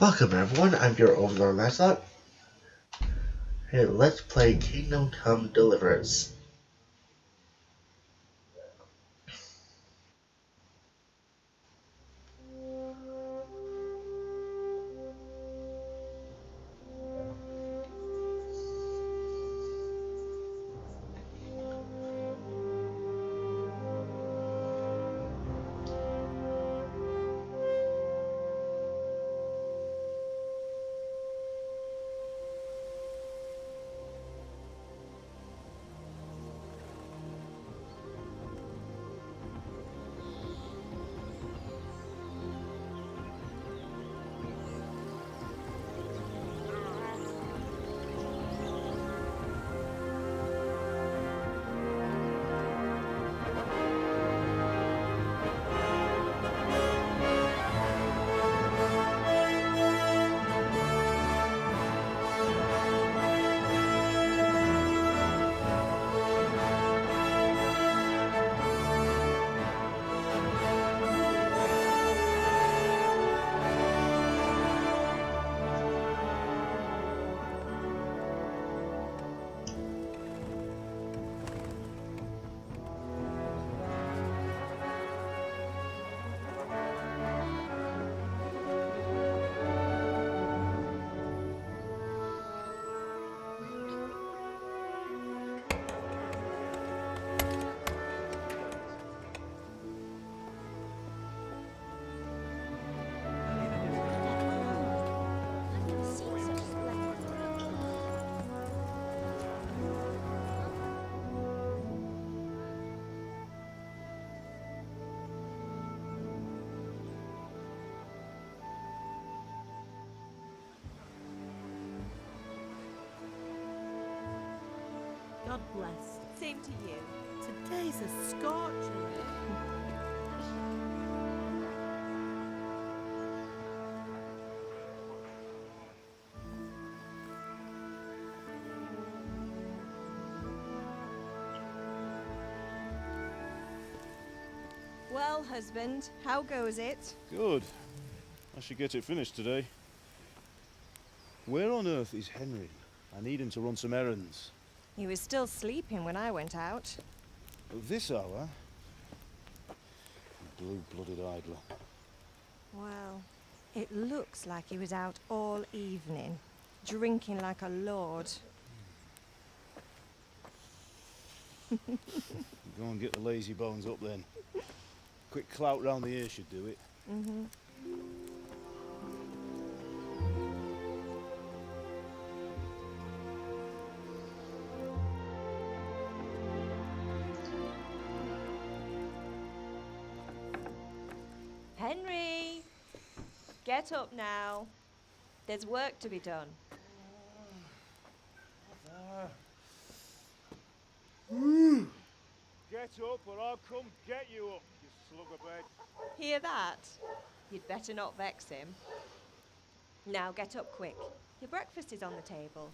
Welcome everyone, I'm your Overlord Mascot. Here, let's play Kingdom Come Deliverance. God bless. Same to you. Today's a scorcher. Well, husband, how goes it? Good. I should get it finished today. Where on earth is Henry? I need him to run some errands. He was still sleeping when I went out. At this hour? Blue-blooded idler. Well, it looks like he was out all evening, drinking like a lord. Go and get the lazy bones up then. Quick clout round the ear should do it. Mm-hmm. Henry! Get up now. There's work to be done. Get up or I'll come get you up, you slug of bed. Hear that? You'd better not vex him. Now get up quick. Your breakfast is on the table.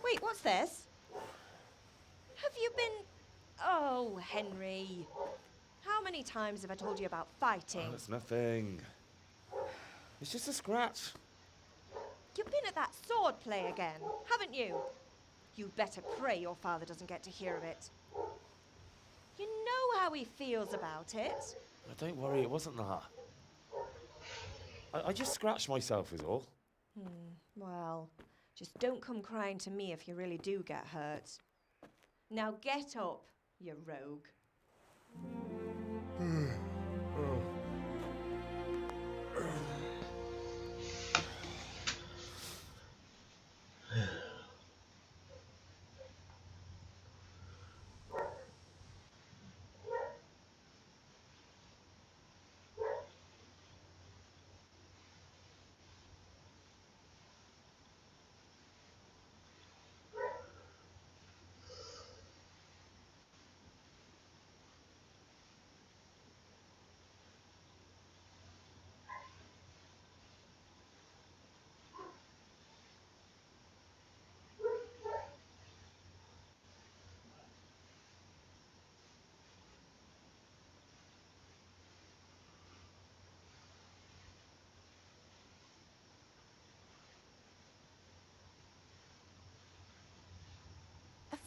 Wait, what's this? Have you been... Oh, Henry. How many times have I told you about fighting? Oh, it's nothing. It's just a scratch. You've been at that sword play again, haven't you? You'd better pray your father doesn't get to hear of it. You know how he feels about it. Oh, don't worry, it wasn't that. I just scratched myself is all. Well, just don't come crying to me if you really do get hurt. Now get up, you rogue.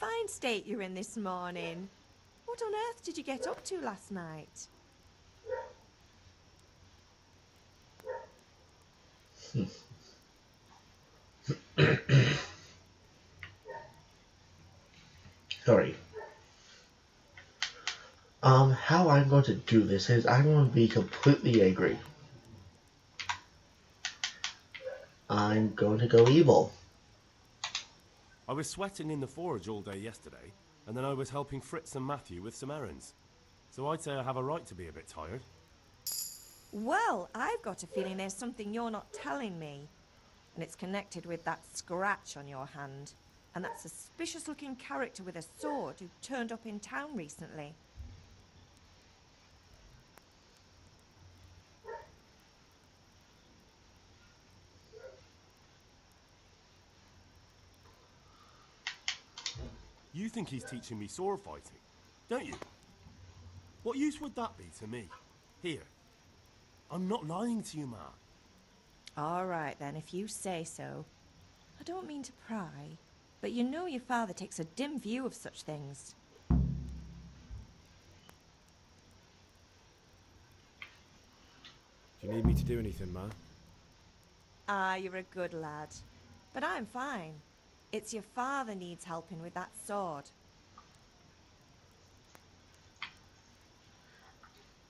fine state you're in this morning. What on earth did you get up to last night? Sorry. How I'm going to do this is I'm going to be completely angry. I'm going to go evil. I was sweating in the forge all day yesterday, and then I was helping Fritz and Matthew with some errands. So I'd say I have a right to be a bit tired. Well, I've got a feeling there's something you're not telling me. And it's connected with that scratch on your hand. And that suspicious-looking character with a sword who turned up in town recently. You think he's teaching me sword fighting, don't you? What use would that be to me? Here. I'm not lying to you, Ma. All right, then, if you say so. I don't mean to pry, but you know your father takes a dim view of such things. Do you need me to do anything, Ma? Ah, you're a good lad. But I'm fine. It's your father needs helping with that sword.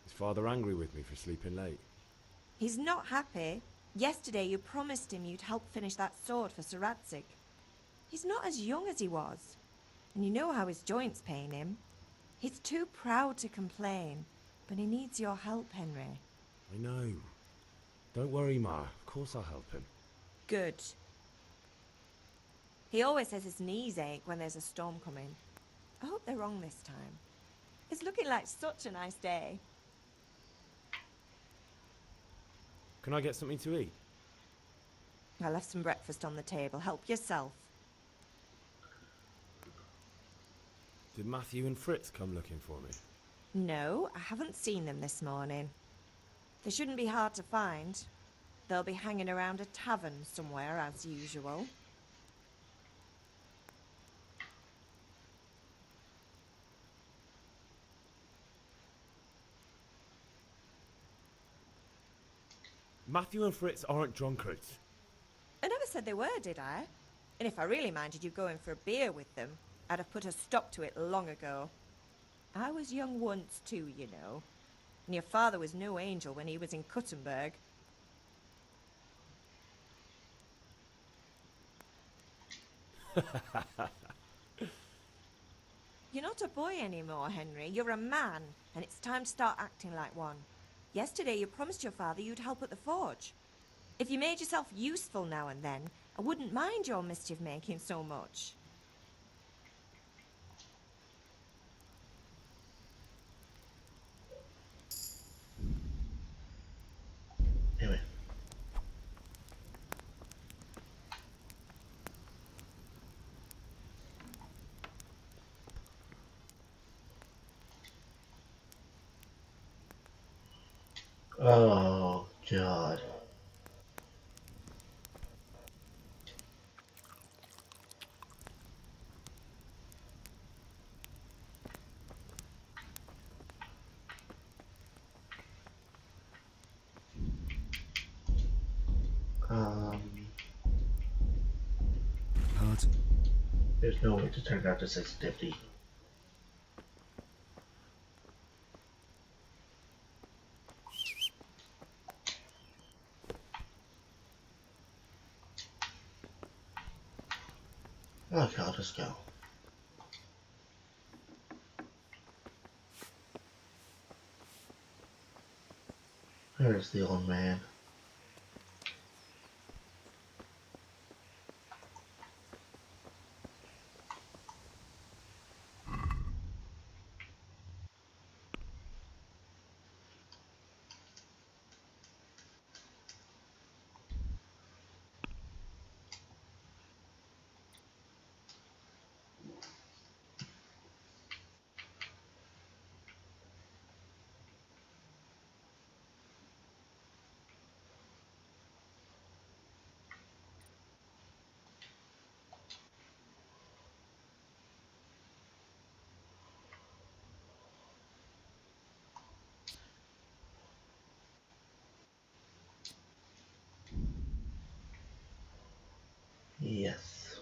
Is Father angry with me for sleeping late? He's not happy. Yesterday you promised him you'd help finish that sword for Sir Radzig. He's not as young as he was. And you know how his joints pain him. He's too proud to complain, but he needs your help, Henry. I know. Don't worry, Ma. Of course I'll help him. Good. He always says his knees ache when there's a storm coming. I hope they're wrong this time. It's looking like such a nice day. Can I get something to eat? I left some breakfast on the table. Help yourself. Did Matthew and Fritz come looking for me? No, I haven't seen them this morning. They shouldn't be hard to find. They'll be hanging around a tavern somewhere, as usual. Matthew and Fritz aren't drunkards. I never said they were, did I? And if I really minded you going for a beer with them, I'd have put a stop to it long ago. I was young once too, you know. And your father was no angel when he was in Kuttenberg. You're not a boy anymore, Henry. You're a man, and it's time to start acting like one. Yesterday you promised your father you'd help at the forge. If you made yourself useful now and then, I wouldn't mind your mischief-making so much. Anyway. Oh, God. Pardon? There's no way to turn down to 650. Okay, I'll just go. There's the old man. Yes.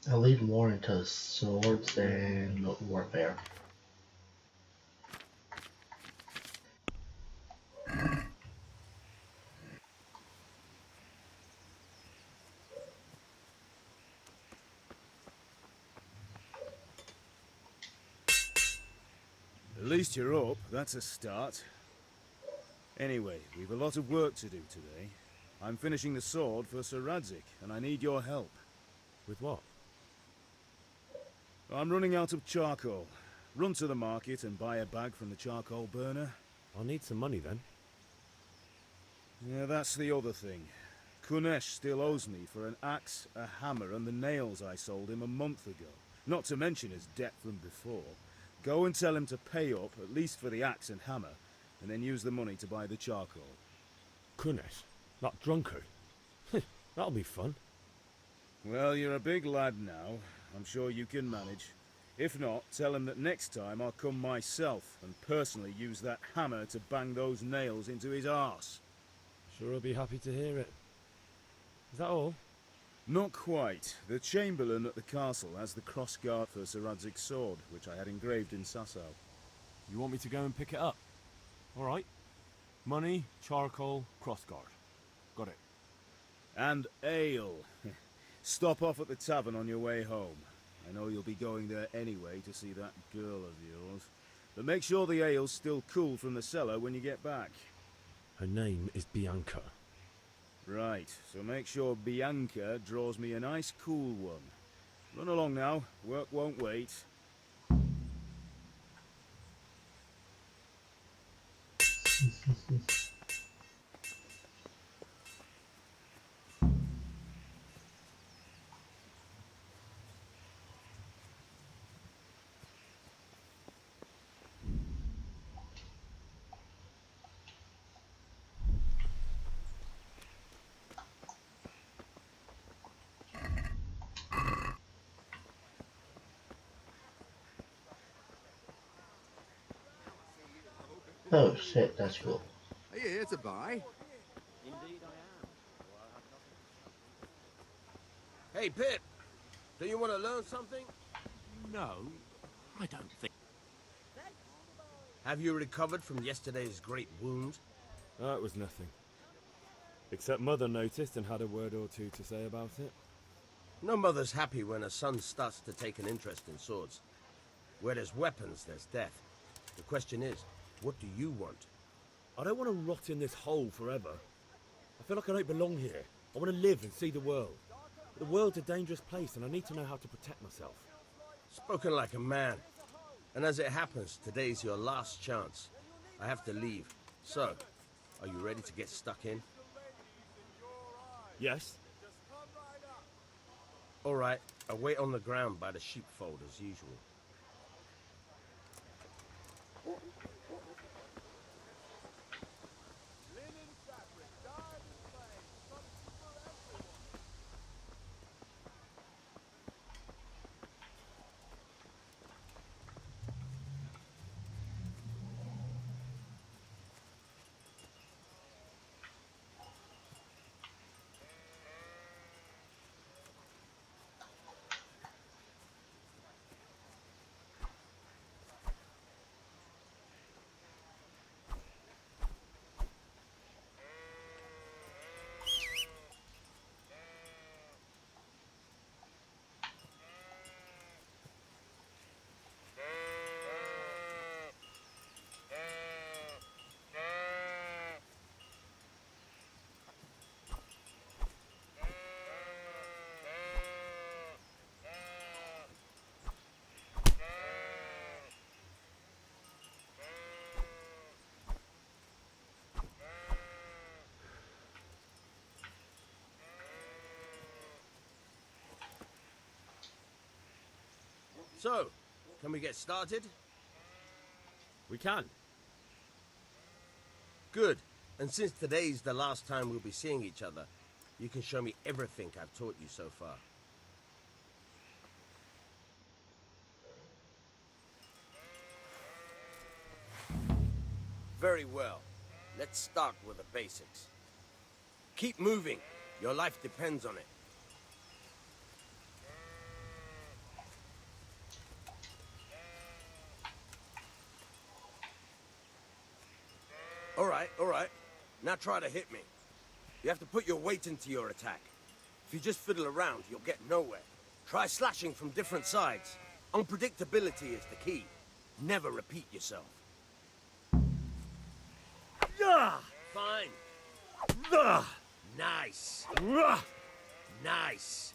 I lead more into swords and warfare. At least you're up, that's a start. Anyway, we've a lot of work to do today. I'm finishing the sword for Sir Radzik, and I need your help. With what? I'm running out of charcoal. Run to the market and buy a bag from the charcoal burner. I'll need some money then. Yeah, that's the other thing. Kunesh still owes me for an axe, a hammer, and the nails I sold him a month ago. Not to mention his debt from before. Go and tell him to pay up, at least for the axe and hammer, and then use the money to buy the charcoal. Kunesh? That drunkard? That'll be fun. Well, you're a big lad now. I'm sure you can manage. If not, tell him that next time I'll come myself and personally use that hammer to bang those nails into his arse. Sure I'll be happy to hear it. Is that all? Not quite. The Chamberlain at the castle has the crossguard for Sir Radzik's sword, which I had engraved in Sasau. You want me to go and pick it up? Alright. Money, charcoal, crossguard. Got it. And ale. Stop off at the tavern on your way home. I know you'll be going there anyway to see that girl of yours. But make sure the ale's still cool from the cellar when you get back. Her name is Bianca. Right, so make sure Bianca draws me a nice cool one. Run along now, work won't wait. Oh shit, that's cool. Are you here to buy? Hey, Pip, do you want to learn something? No, I don't think. Have you recovered from yesterday's great wound? It was nothing. Except Mother noticed and had a word or two to say about it. No mother's happy when a son starts to take an interest in swords. Where there's weapons, there's death. The question is, what do you want? I don't want to rot in this hole forever. I feel like I don't belong here. I want to live and see the world. But the world's a dangerous place and I need to know how to protect myself. Spoken like a man. And as it happens, today's your last chance. I have to leave. So, are you ready to get stuck in? Yes? All right, I'll wait on the ground by the sheepfold as usual. So, can we get started? We can. Good. And since today's the last time we'll be seeing each other, you can show me everything I've taught you so far. Very well. Let's start with the basics. Keep moving. Your life depends on it. All right. Now try to hit me. You have to put your weight into your attack. If you just fiddle around, you'll get nowhere. Try slashing from different sides. Unpredictability is the key. Never repeat yourself. Fine. Nice. Nice.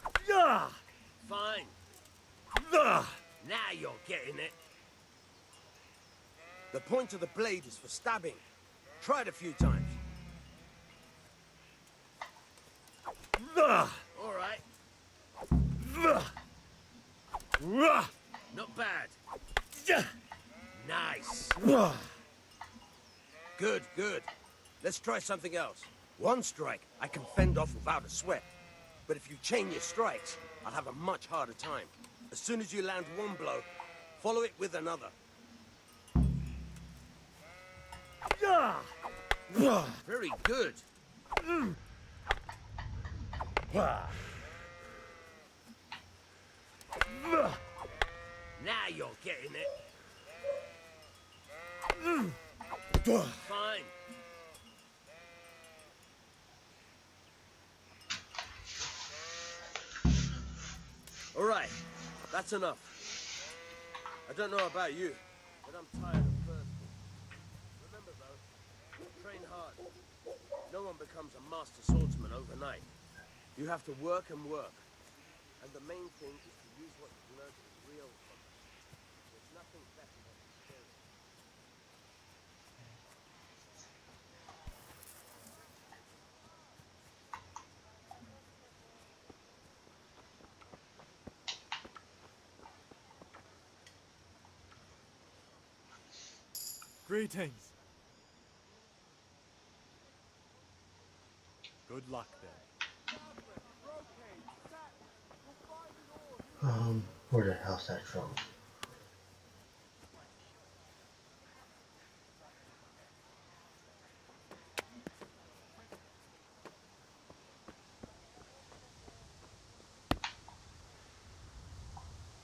Fine. Now you're getting it. The point of the blade is for stabbing. Try it a few times. All right. Not bad. Nice. Good, good. Let's try something else. One strike I can fend off without a sweat. But if you chain your strikes, I'll have a much harder time. As soon as you land one blow, follow it with another. Very good. Now you're getting it. Fine. All right, that's enough. I don't know about you, but I'm tired of thirsty. Remember though, train hard. No one becomes a master swordsman overnight. You have to work and work. And the main thing is to use what you've learned in real combat. There's nothing better than experience. Greetings. Good luck then. Where the hell's that from?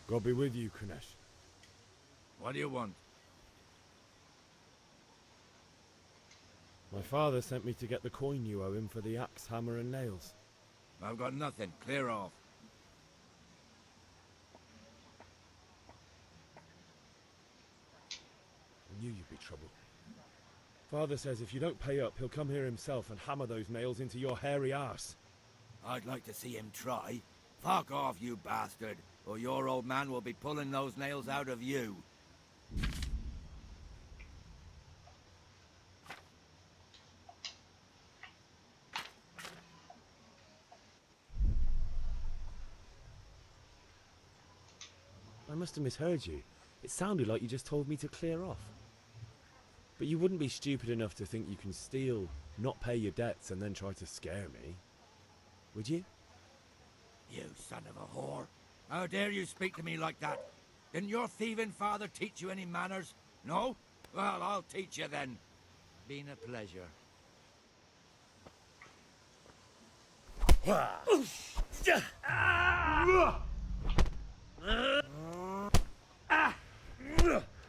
God be with you, Kunesh. What do you want? My father sent me to get the coin you owe him for the axe, hammer and nails. I've got nothing. Clear off. I knew you'd be trouble. Father says if you don't pay up, he'll come here himself and hammer those nails into your hairy arse. I'd like to see him try. Fuck off, you bastard, or your old man will be pulling those nails out of you. I must have misheard you. It sounded like you just told me to clear off. But you wouldn't be stupid enough to think you can steal, not pay your debts, and then try to scare me. Would you? You son of a whore. How dare you speak to me like that? Didn't your thieving father teach you any manners? No? Well, I'll teach you then. Been a pleasure.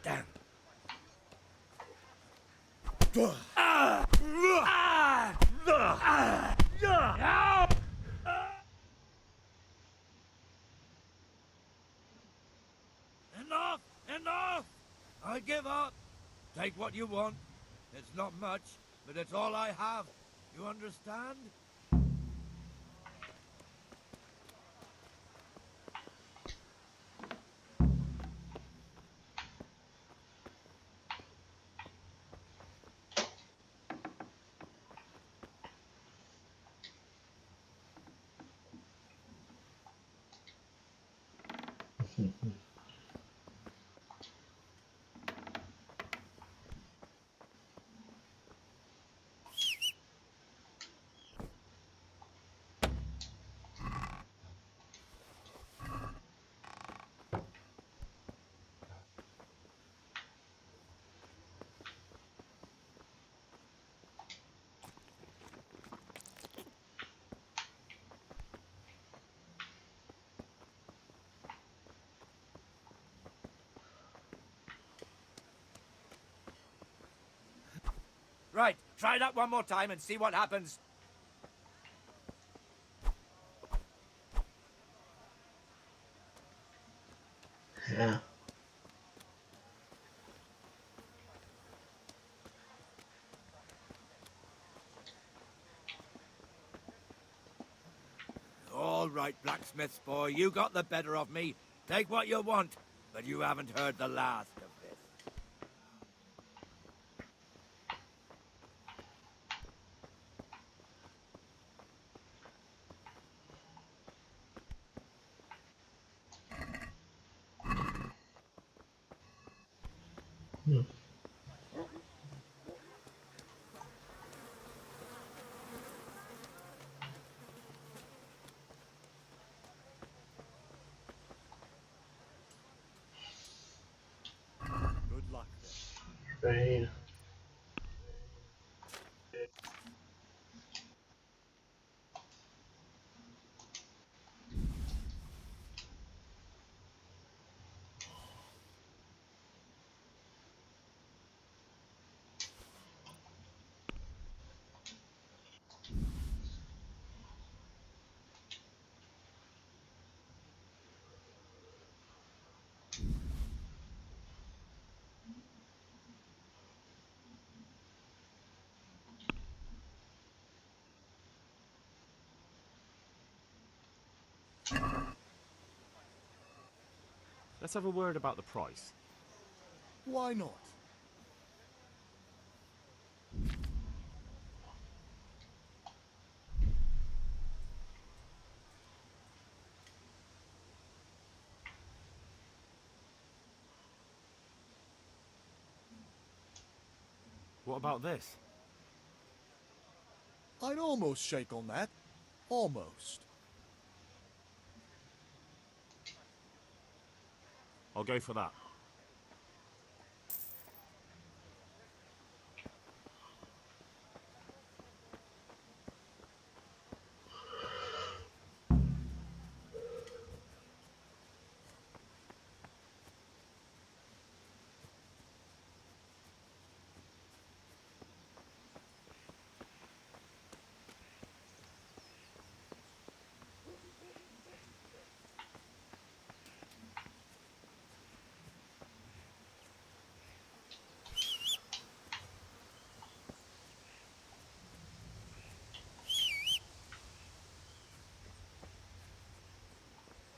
Damn. Enough! Enough! I give up. Take what you want. It's not much, but it's all I have. You understand? Right, try that one more time and see what happens. Yeah. All right, blacksmith's boy, you got the better of me. Take what you want, but you haven't heard the last of this. Hmm. Good luck then. Rain. Let's have a word about the price. Why not? What about this? I'd almost shake on that. Almost. I'll go for that.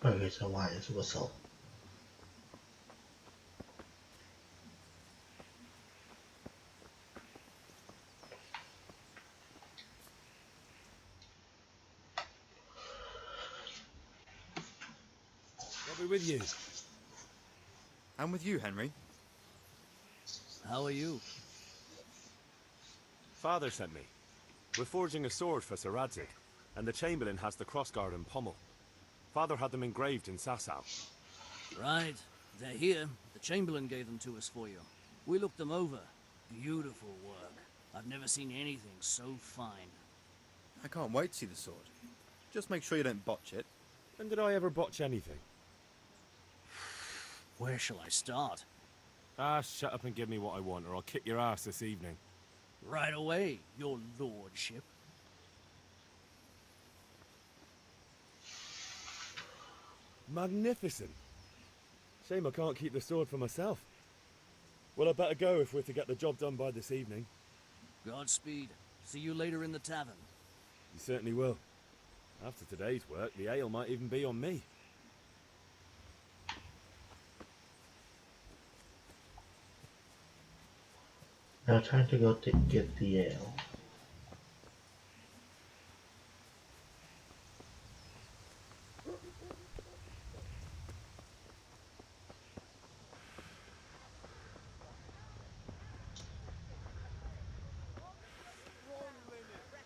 Okay, so why is whistle? I'll be with you. I'm with you, Henry. How are you? Father sent me. We're forging a sword for Sir Radzig, and the Chamberlain has the crossguard and pommel. Father had them engraved in Sasau. Right. They're here. The Chamberlain gave them to us for you. We looked them over. Beautiful work. I've never seen anything so fine. I can't wait to see the sword. Just make sure you don't botch it. When did I ever botch anything? Where shall I start? Ah, shut up and give me what I want, or I'll kick your ass this evening. Right away, your lordship. Magnificent. Shame I can't keep the sword for myself. Well, I better go if we're to get the job done by this evening. Godspeed. See you later in the tavern. You certainly will. After today's work, the ale might even be on me. Now time to go to get the ale.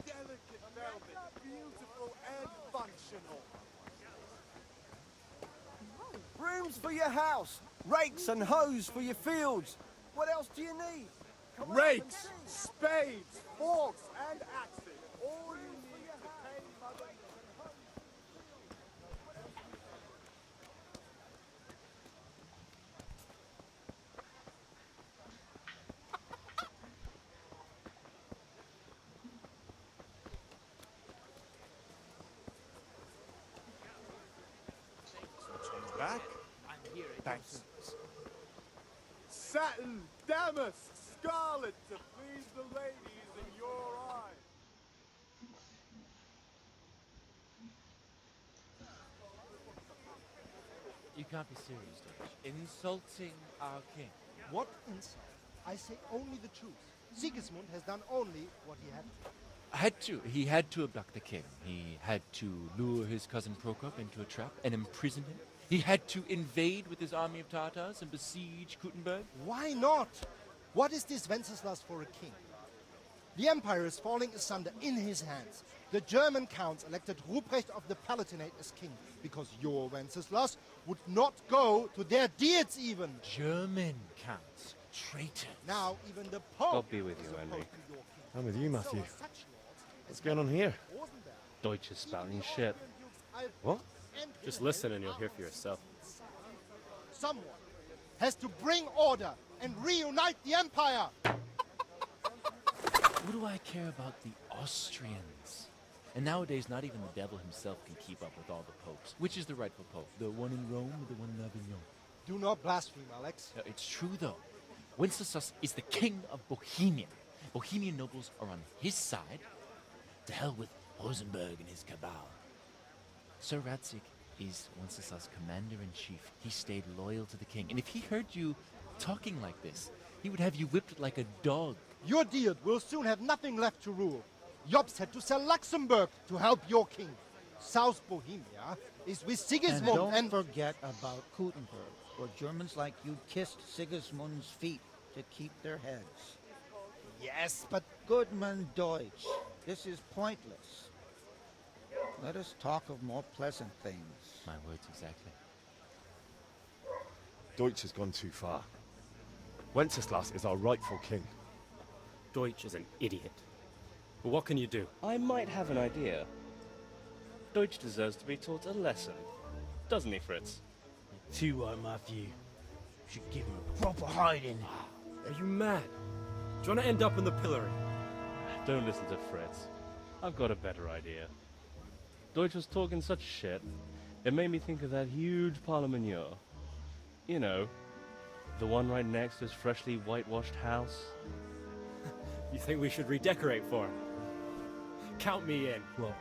Delicate velvet, beautiful and functional. Brooms for your house, rakes and hoes for your fields. What else do you need? Come on Rakes, and see. spades, forks, and axes. All you need to pay Mother. price. Satin, damask, scarlet to please the ladies in your eye. You can't be serious, Dutch. Insulting our king. What insult? I say only the truth. Sigismund has done only what he had to. He had to abduct the king. He had to lure his cousin Prokop into a trap and imprison him. He had to invade with his army of Tartars and besiege Kuttenberg. Why not? What is this Wenceslas for a king? The empire is falling asunder in his hands. The German counts elected Ruprecht of the Palatinate as king because your Wenceslas would not go to their deeds even. German counts. Traitor. Now even the Pope. God be with you, Henry. I'm with you, Matthew. So such lords What's going on here? wasn't there? Deutsch is spouting shit. What? Just listen and you'll hear for yourself. Someone has to bring order and reunite the empire. What do I care about the Austrians? And nowadays, not even the devil himself can keep up with all the popes. Which is the rightful pope? The one in Rome or the one in Avignon? Do not blaspheme, Alex. It's true, though. Wenceslas is the king of Bohemia. Bohemian nobles are on his side. To hell with Rosenberg and his cabal. Sir Radzig is Wenceslas' commander-in-chief. He stayed loyal to the king. And if he heard you talking like this, he would have you whipped like a dog. Your Diet will soon have nothing left to rule. Jobst had to sell Luxembourg to help your king. South Bohemia is with Sigismund And don't forget about Kuttenberg, where Germans like you kissed Sigismund's feet to keep their heads. Yes, but Goodman Deutsch, this is pointless. Let us talk of more pleasant things. My words exactly. Deutsch has gone too far. Wenceslas is our rightful king. Deutsch is an idiot. But what can you do? I might have an idea. Deutsch deserves to be taught a lesson. Doesn't he, Fritz? Too right, Matthew. Should give him a proper hiding. Are you mad? Do you want to end up in the pillory? Don't listen to Fritz. I've got a better idea. Deutsch was talking such shit, it made me think of that huge parliament. You know, the one right next to his freshly whitewashed house. You think we should redecorate for him? Count me in. Well,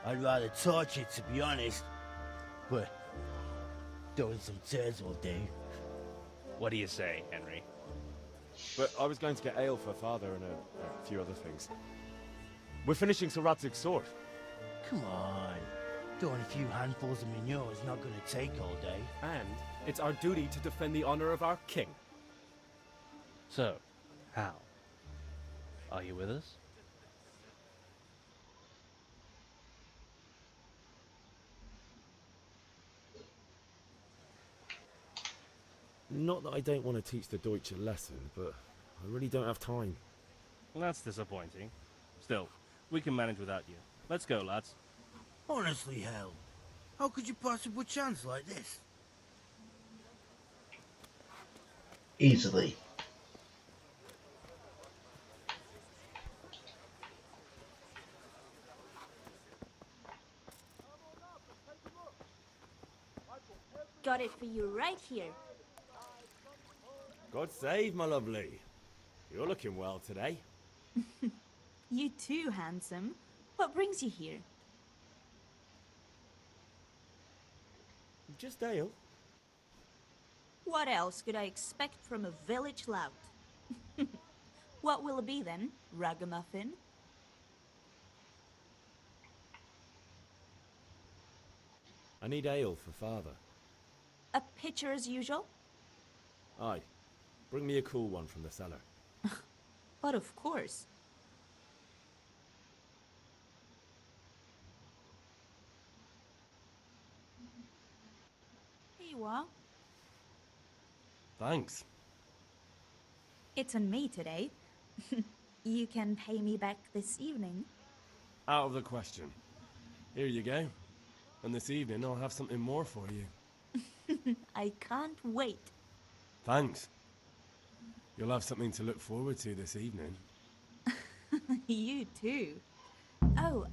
I'd rather torch it, to be honest. But throwing some tears will do. What do you say, Henry? But I was going to get ale for father and a few other things. We're finishing Sir Radzig's sword. Come on. Throwing a few handfuls of manure is not going to take all day. And it's our duty to defend the honor of our king. So, how? Are you with us? Not that I don't want to teach the Deutsch a lesson, but I really don't have time. Well, that's disappointing. Still, we can manage without you. Let's go, lads. Honestly, hell. How could you possibly chance like this? Easily. Got it for you right here. God save, my lovely. You're looking well today. You too, handsome. What brings you here? Just ale. What else could I expect from a village lout? What will it be then, ragamuffin? I need ale for father. A pitcher as usual? Aye. Bring me a cool one from the cellar. But of course. Here you are. Thanks. It's on me today. You can pay me back this evening. Out of the question. Here you go. And this evening I'll have something more for you. I can't wait. Thanks. You'll have something to look forward to this evening. You too. Oh,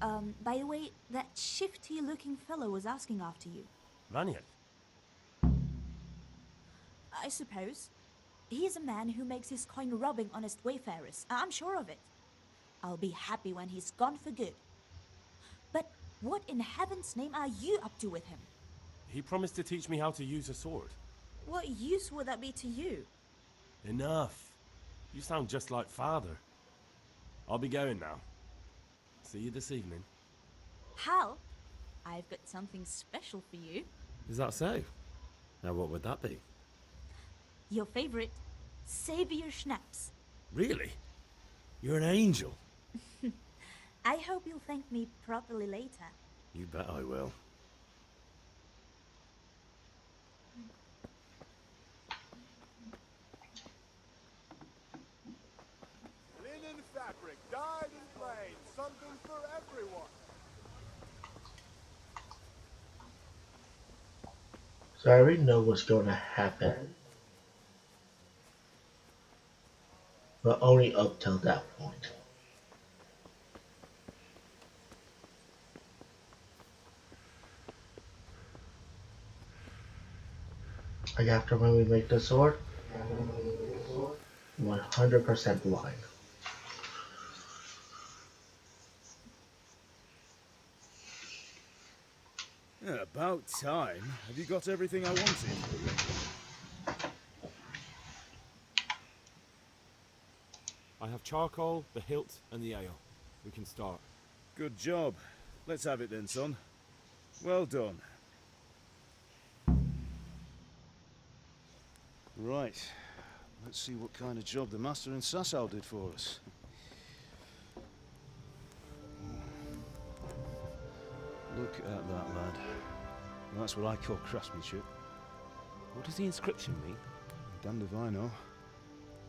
by the way, that shifty-looking fellow was asking after you. Vanya. I suppose. He is a man who makes his coin robbing honest wayfarers. I'm sure of it. I'll be happy when he's gone for good. But what in heaven's name are you up to with him? He promised to teach me how to use a sword. What use would that be to you? Enough. You sound just like father. I'll be going now. See you this evening. Hal, I've got something special for you. Is that so? Now what would that be? Your favorite Savior Schnapps. Really? You're an angel. I hope you'll thank me properly later. You bet I will. Linen fabric, dyed and plain, something for everyone. So I already know what's going to happen. But only up till that point. Like after when we make the sword, 100% blind. Yeah, about time. Have you got everything I wanted? I have charcoal, the hilt, and the ale. We can start. Good job. Let's have it then, son. Well done. Right. Let's see what kind of job the Master in Sasau did for us. Look at that, lad. That's what I call craftsmanship. What does the inscription mean? Damned if I know.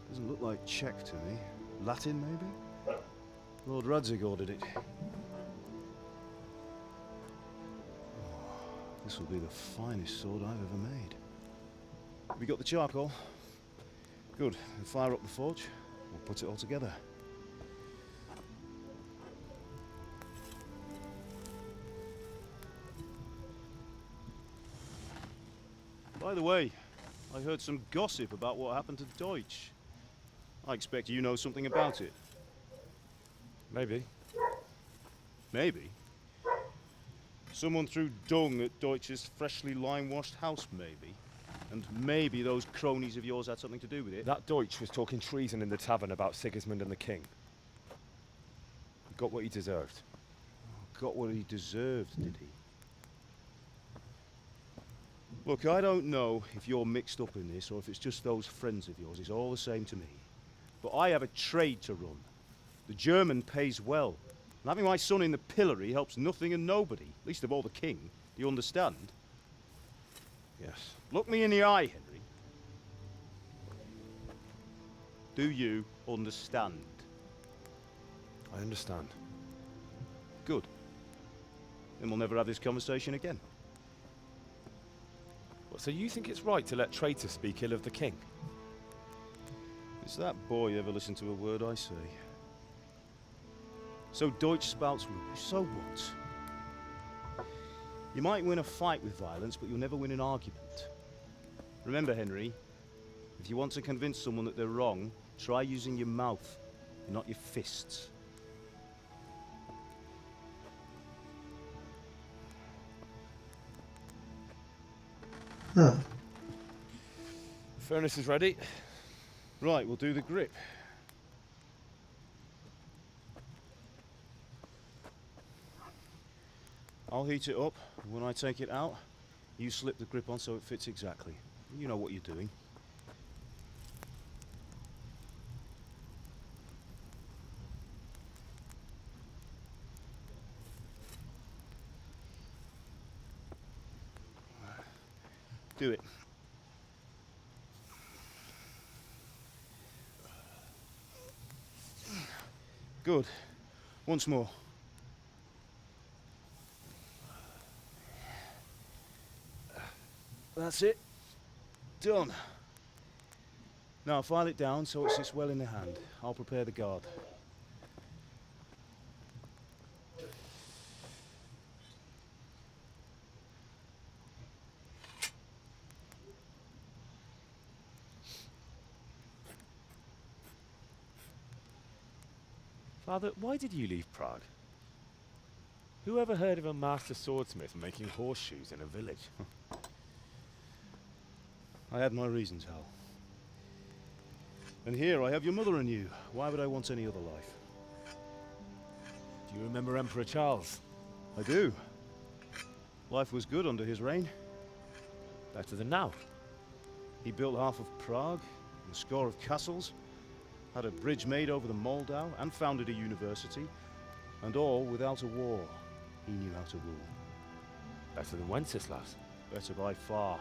Doesn't look like Czech to me. Latin, maybe? Lord Radzig ordered it. Oh, this will be the finest sword I've ever made. We got the charcoal? Good. We'll fire up the forge. We'll put it all together. By the way, I heard some gossip about what happened to Deutsch. I expect you know something about it. Maybe. Maybe? Someone threw dung at Deutsch's freshly lime-washed house, maybe? And maybe those cronies of yours had something to do with it? That Deutsch was talking treason in the tavern about Sigismund and the king. He got what he deserved. Got what he deserved, did he? Look, I don't know if you're mixed up in this or if it's just those friends of yours. It's all the same to me. But I have a trade to run. The German pays well. And having my son in the pillory helps nothing and nobody, least of all the king. Do you understand? Yes. Look me in the eye, Henry. Do you understand? I understand. Good. Then we'll never have this conversation again. What, so you think it's right to let traitors speak ill of the king? Does that boy ever listen to a word I say? So Deutsch spouts rubbish, so what? You might win a fight with violence, but you'll never win an argument. Remember, Henry, if you want to convince someone that they're wrong, try using your mouth, and not your fists. Huh. The furnace is ready. Right, we'll do the grip. I'll heat it up, and when I take it out, you slip the grip on so it fits exactly. You know what you're doing. Do it. Good. Once more. That's it. Done. Now file it down so it sits well in the hand. I'll prepare the guard. Father, why did you leave Prague? Who ever heard of a master swordsmith making horseshoes in a village? I had my reasons, Hal. And here I have your mother and you. Why would I want any other life? Do you remember Emperor Charles? I do. Life was good under his reign. Better than now. He built half of Prague, and a score of castles, had a bridge made over the Moldau, and founded a university, and all without a war. He knew how to rule. Better than Wenceslas. Better by far.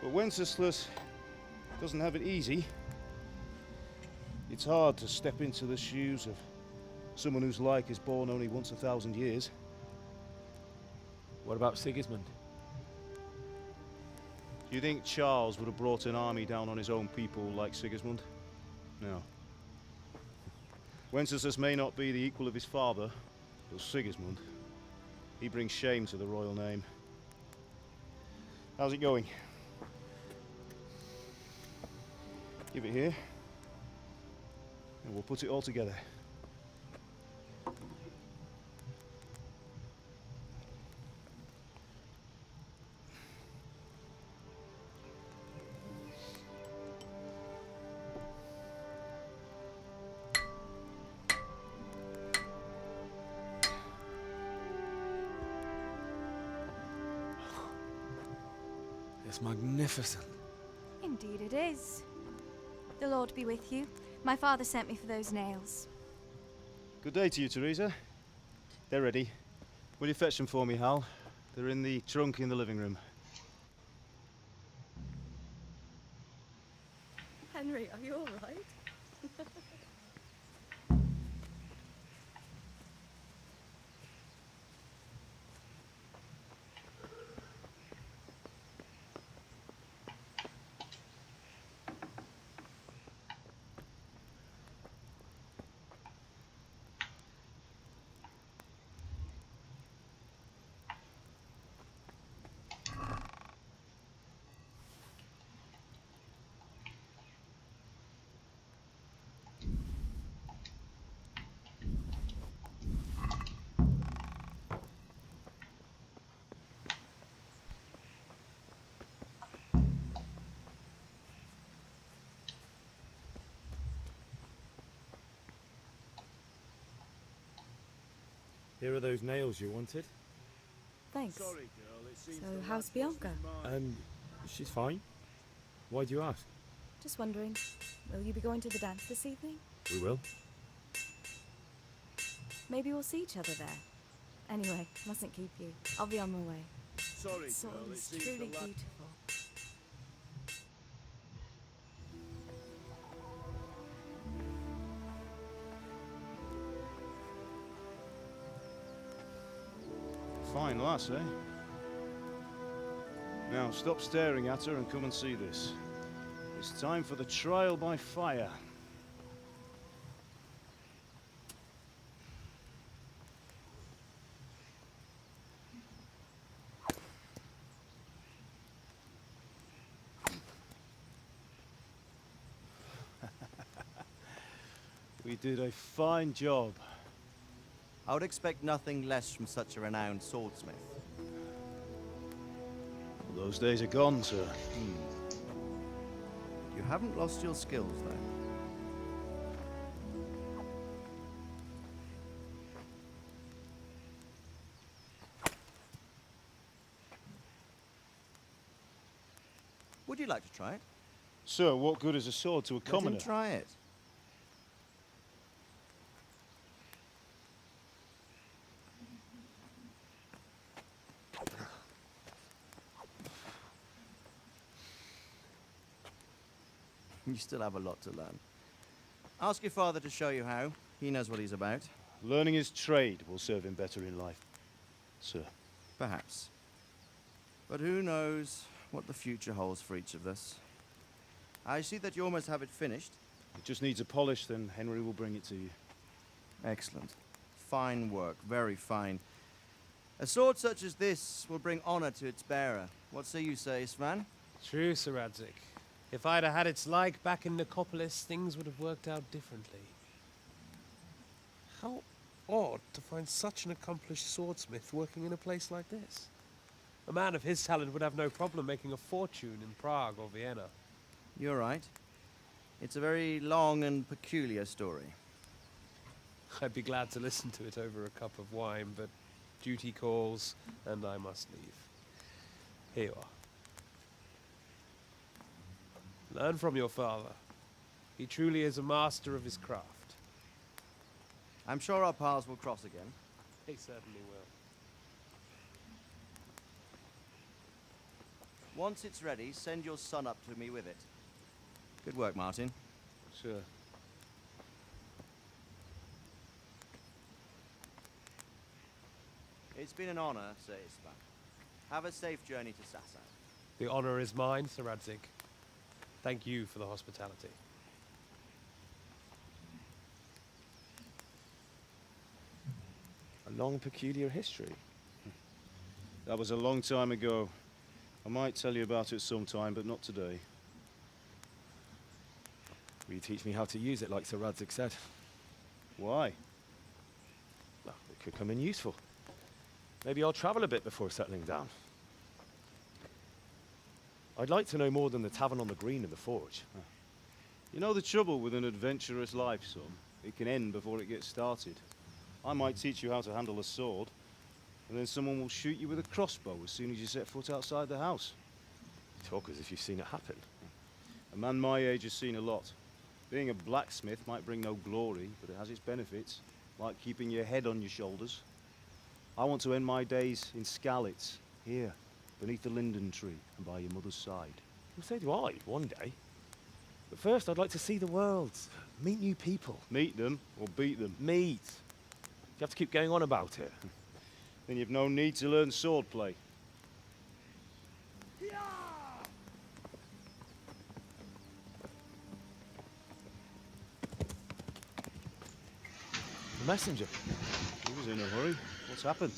But Wenceslas doesn't have it easy. It's hard to step into the shoes of someone whose like is born only once 1,000 years. What about Sigismund? Do you think Charles would have brought an army down on his own people like Sigismund? No. Wenceslas may not be the equal of his father, but Sigismund, he brings shame to the royal name. How's it going? Give it here, and we'll put it all together. It's magnificent. Indeed it is. The Lord be with you. My father sent me for those nails. Good day to you, Teresa. They're ready. Will you fetch them for me, Hal? They're in the trunk in the living room. Henry, are you all right? Here are those nails you wanted. Thanks. Sorry, girl, it seems So, the how's lad Bianca? lost his mind. She's fine. Why do you ask? Just wondering, will you be going to the dance this evening? We will. Maybe we'll see each other there. Anyway, mustn't keep you. I'll be on my way. Sorry, Sword girl, it is seems truly the lad... beautiful. Fine lass, eh? Now, stop staring at her and come and see this. It's time for the trial by fire. We did a fine job. I would expect nothing less from such a renowned swordsmith. Those days are gone, sir. You haven't lost your skills, though. Would you like to try it? Sir, what good is a sword to a commoner? Let him try it. You still have a lot to learn. Ask your father to show you how. He knows what he's about. Learning his trade will serve him better in life, sir. Perhaps. But who knows what the future holds for each of us. I see that you almost have it finished. It just needs a polish, then Henry will bring it to you. Excellent. Fine work, very fine. A sword such as this will bring honor to its bearer. What say you, Svan? True, Sir Radzik. If I'd have had its like back in Nicopolis, things would have worked out differently. How odd to find such an accomplished swordsmith working in a place like this. A man of his talent would have no problem making a fortune in Prague or Vienna. You're right. It's a very long and peculiar story. I'd be glad to listen to it over a cup of wine, but duty calls, and I must leave. Here you are. Learn from your father. He truly is a master of his craft. I'm sure our paths will cross again. He certainly will. Once it's ready, send your son up to me with it. Good work, Martin. Sure. It's been an honor, Sir Istvan. Have a safe journey to Sasau. The honor is mine, Sir Radzig. Thank you for the hospitality. A long, peculiar history. That was a long time ago. I might tell you about it sometime, but not today. Will you teach me how to use it like Sir Radzig said? Why? Well, it could come in useful. Maybe I'll travel a bit before settling down. I'd like to know more than the tavern on the green and the forge. You know the trouble with an adventurous life, son? It can end before it gets started. I might teach you how to handle a sword, and then someone will shoot you with a crossbow as soon as you set foot outside the house. You talk as if you've seen it happen. A man my age has seen a lot. Being a blacksmith might bring no glory, but it has its benefits, like keeping your head on your shoulders. I want to end my days in Skalitz, here, beneath the linden tree and by your mother's side. Well, so do I, one day. But first, I'd like to see the world, meet new people. Meet them or beat them? Meet. You have to keep going on about it. Then you've no need to learn swordplay. The messenger. He was in a hurry. What's happened?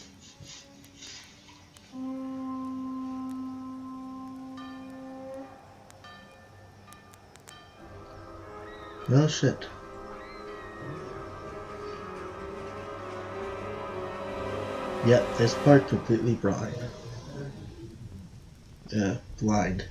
No shit. Yep, this part completely blind. Yeah, blind.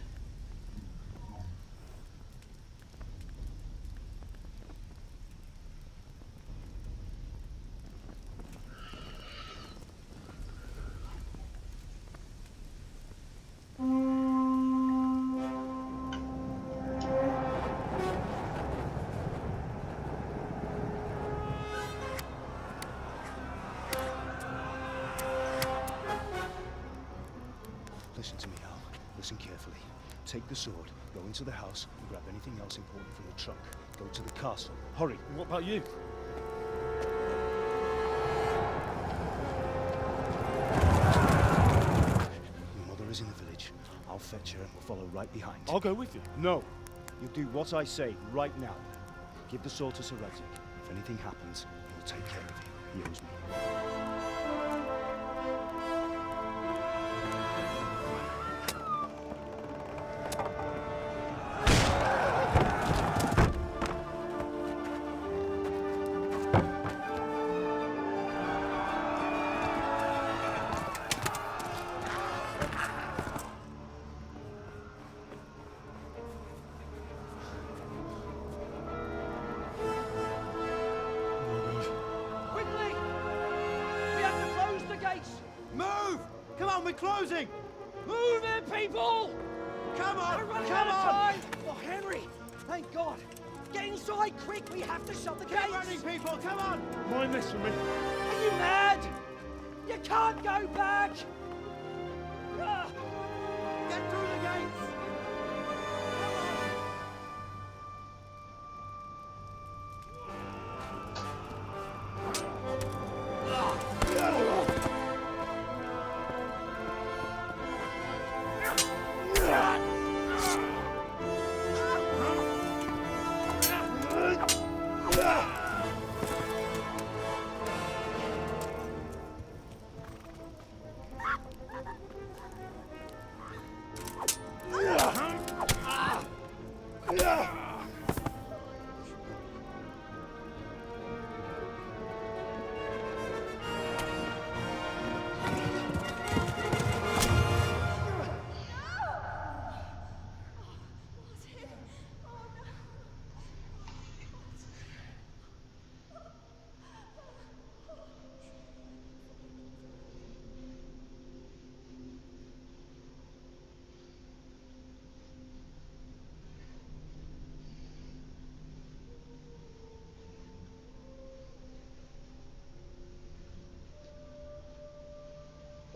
Listen to me, Al. Listen carefully. Take the sword, go into the house, and grab anything else important from the trunk. Go to the castle. Hurry. What about you? Your mother is in the village. I'll fetch her and we'll follow right behind. I'll go with you. No. You do what I say right now. Give the sword to Sir Radzig. If anything happens, he'll take care of you. He owes me. Move! Come on, we're closing! Move it, people! Come on! We're running Come out of on! time! Oh, Henry! Thank God! Get inside, quick! We have to shut the gates! Keep running, people! Come on! Mind this for me. Are you mad? You can't go back! Ah. Get through the gates!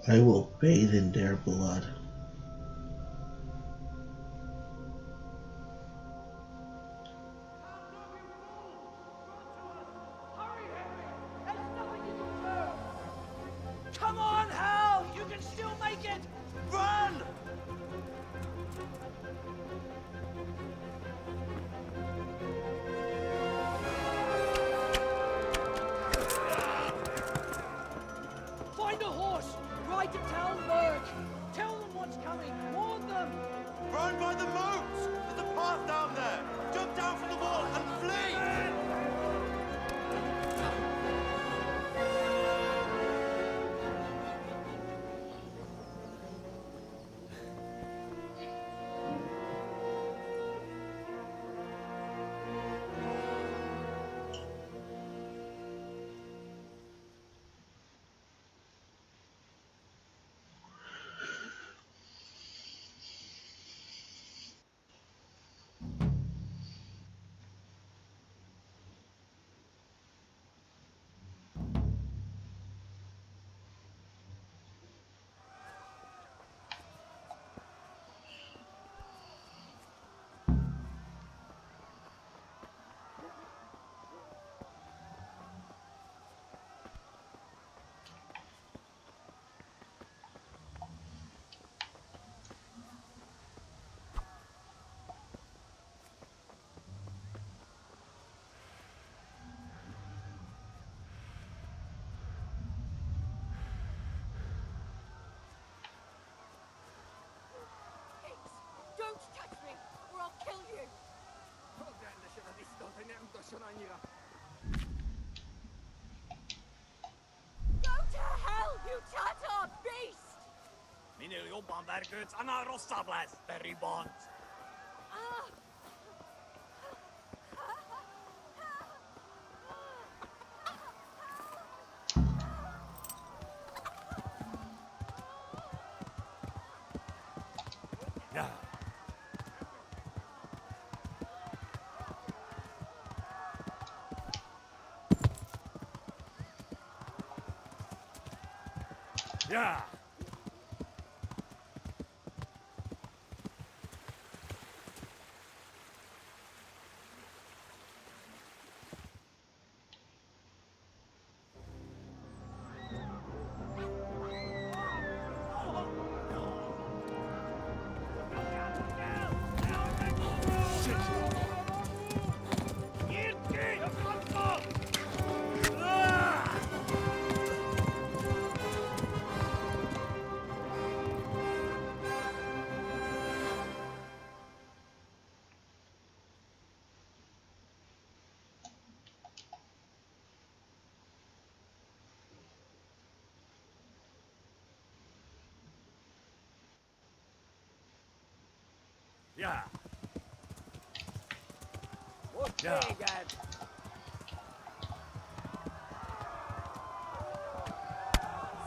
I will bathe in their blood. Come on, Hal! You can still make it! Run! Find a horse! Ride to Talmberg! Tell them what's coming! Warn them! Run by the moat! There's a path down there! Jump down from the wall and flee! Don't touch me, or I'll kill you! Go to hell, you Tatar beast! Minä jompaan värkööts anna rossablas, peribond. Ja. Ja. Ja. Ja.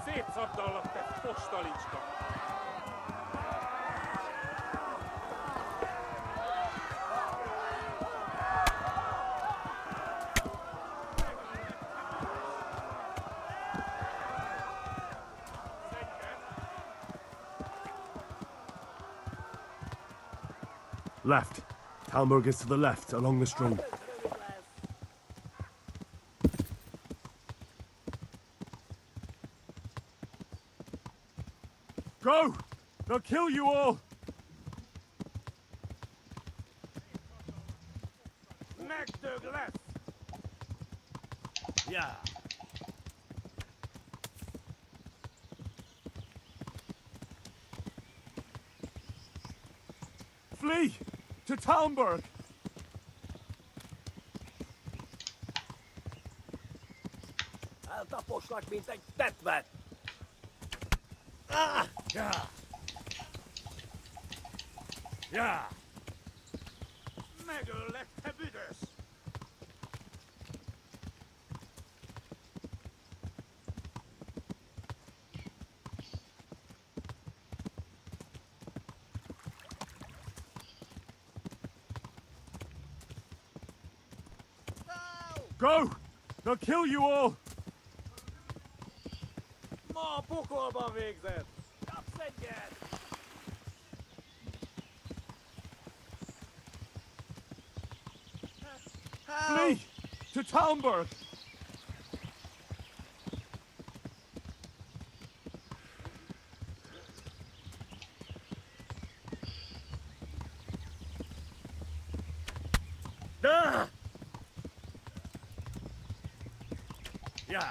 Sit saattaa olla te postalitska. Left. Talmberg is to the left, along the stream. Go! They'll kill you all! Left. Yeah. Flee! To Talmberg! Ältä poslak mitä tätvät! Ja! Ja! Megölle te büdös! Go! They'll kill you all! Maa Ja, poko bara vägsen. Kapsen igen. Flee! To Talmberg! Da! Ja.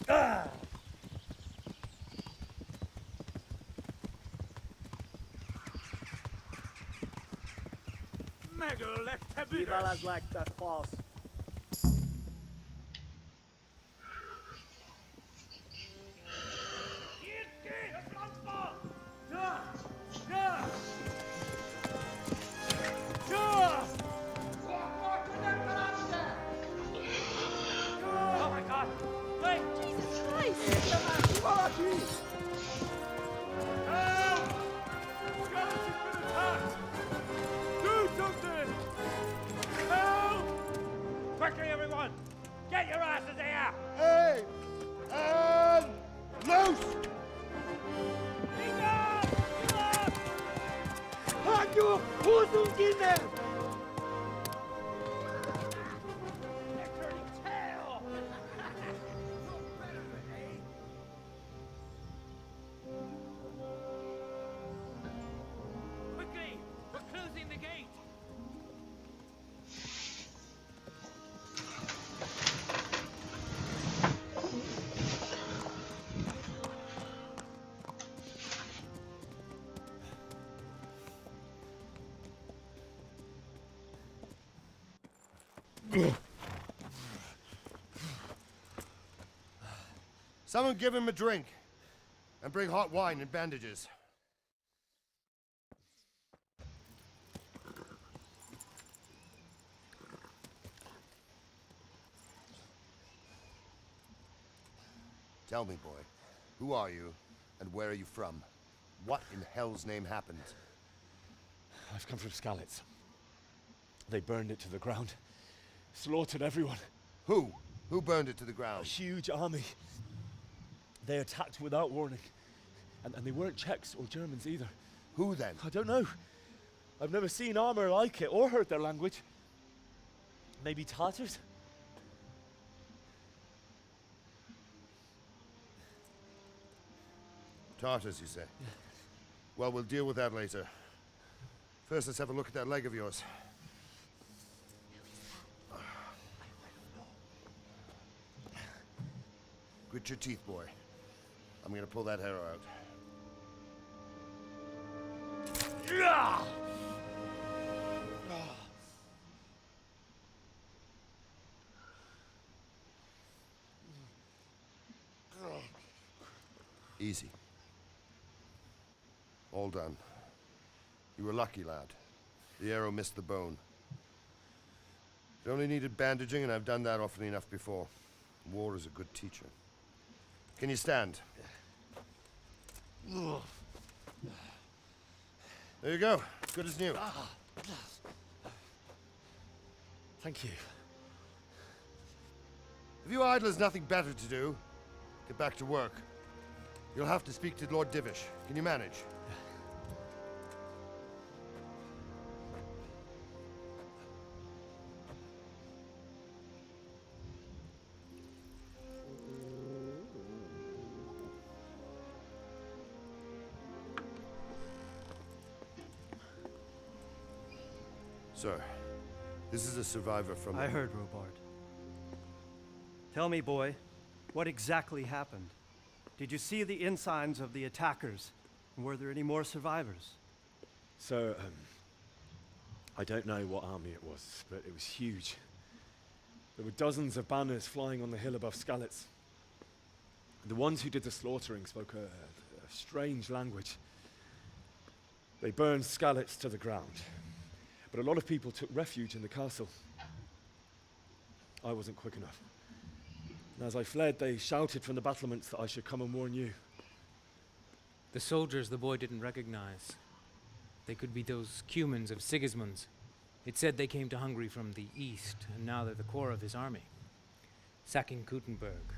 Ah! Vivalas like that false. Oh my god! Wait! Jesus Christ! Do something! Help! Quickly, everyone! Get your asses here! Hey! And loose! Hanyo! Who's in there? Quickly! We're closing the gate! Someone give him a drink. And bring hot wine and bandages. Tell me, boy, who are you, and where are you from? What in hell's name happened? I've come from Skalitz. They burned it to the ground. Slaughtered everyone. Who? Who burned it to the A ground? huge army. They attacked without warning. And they weren't Czechs or Germans either. Who then? I don't know. I've never seen armor like it or heard their language. Maybe Tatars? Tartars, you say? Well, we'll deal with that later. First, let's have a look at that leg of yours. Grit your teeth, boy. I'm gonna pull that arrow out. Easy. All done. You were lucky, lad. The arrow missed the bone. It only needed bandaging, and I've done that often enough before. War is a good teacher. Can you stand? There you go. Good as new. Thank you. If you idlers nothing better to do, get back to work. You'll have to speak to Lord Divish. Can you manage? Sir, this is a survivor from... I heard, Robard. Tell me, boy, what exactly happened? Did you see the ensigns of the attackers? And were there any more survivors? So, I don't know what army it was, but it was huge. There were dozens of banners flying on the hill above Skalitz. The ones who did the slaughtering spoke a strange language. They burned Skalitz to the ground. But a lot of people took refuge in the castle. I wasn't quick enough. And as I fled, they shouted from the battlements that I should come and warn you. The soldiers the boy didn't recognize. They could be those Cumans of Sigismund's. It said they came to Hungary from the east, and now they're the core of his army. Sacking Kuttenberg.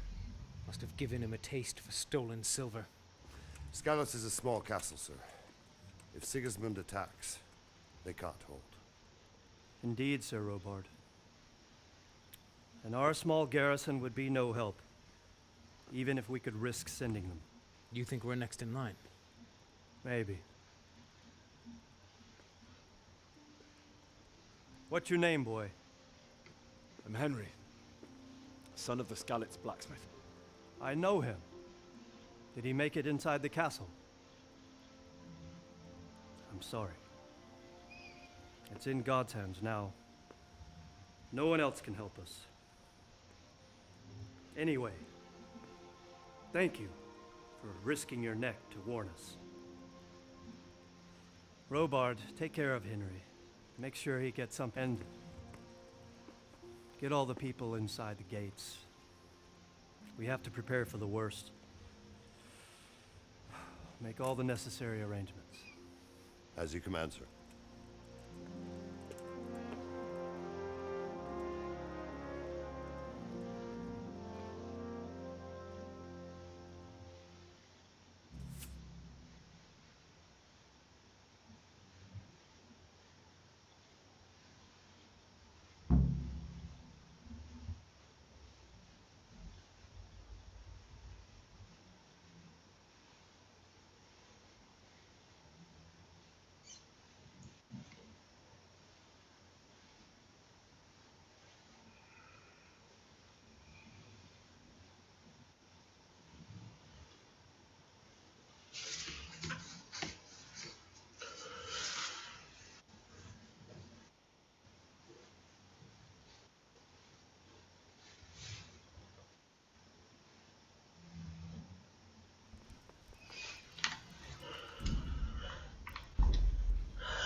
Must have given him a taste for stolen silver. Scalos is a small castle, sir. If Sigismund attacks, they can't hold. Indeed, Sir Robard. And our small garrison would be no help, even if we could risk sending them. You think we're next in line? Maybe. What's your name, boy? I'm Henry, son of the Skalitz blacksmith. I know him. Did he make it inside the castle? I'm sorry. It's in God's hands now. No one else can help us. Anyway, thank you for risking your neck to warn us. Robard, take care of Henry. Make sure he gets something. And get all the people inside the gates. We have to prepare for the worst. Make all the necessary arrangements. As you command, sir.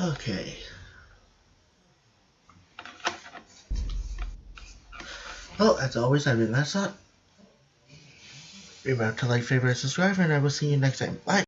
Okay. Well, as always, I've been Lancelot. Remember to like, favorite, and subscribe, and I will see you next time. Bye!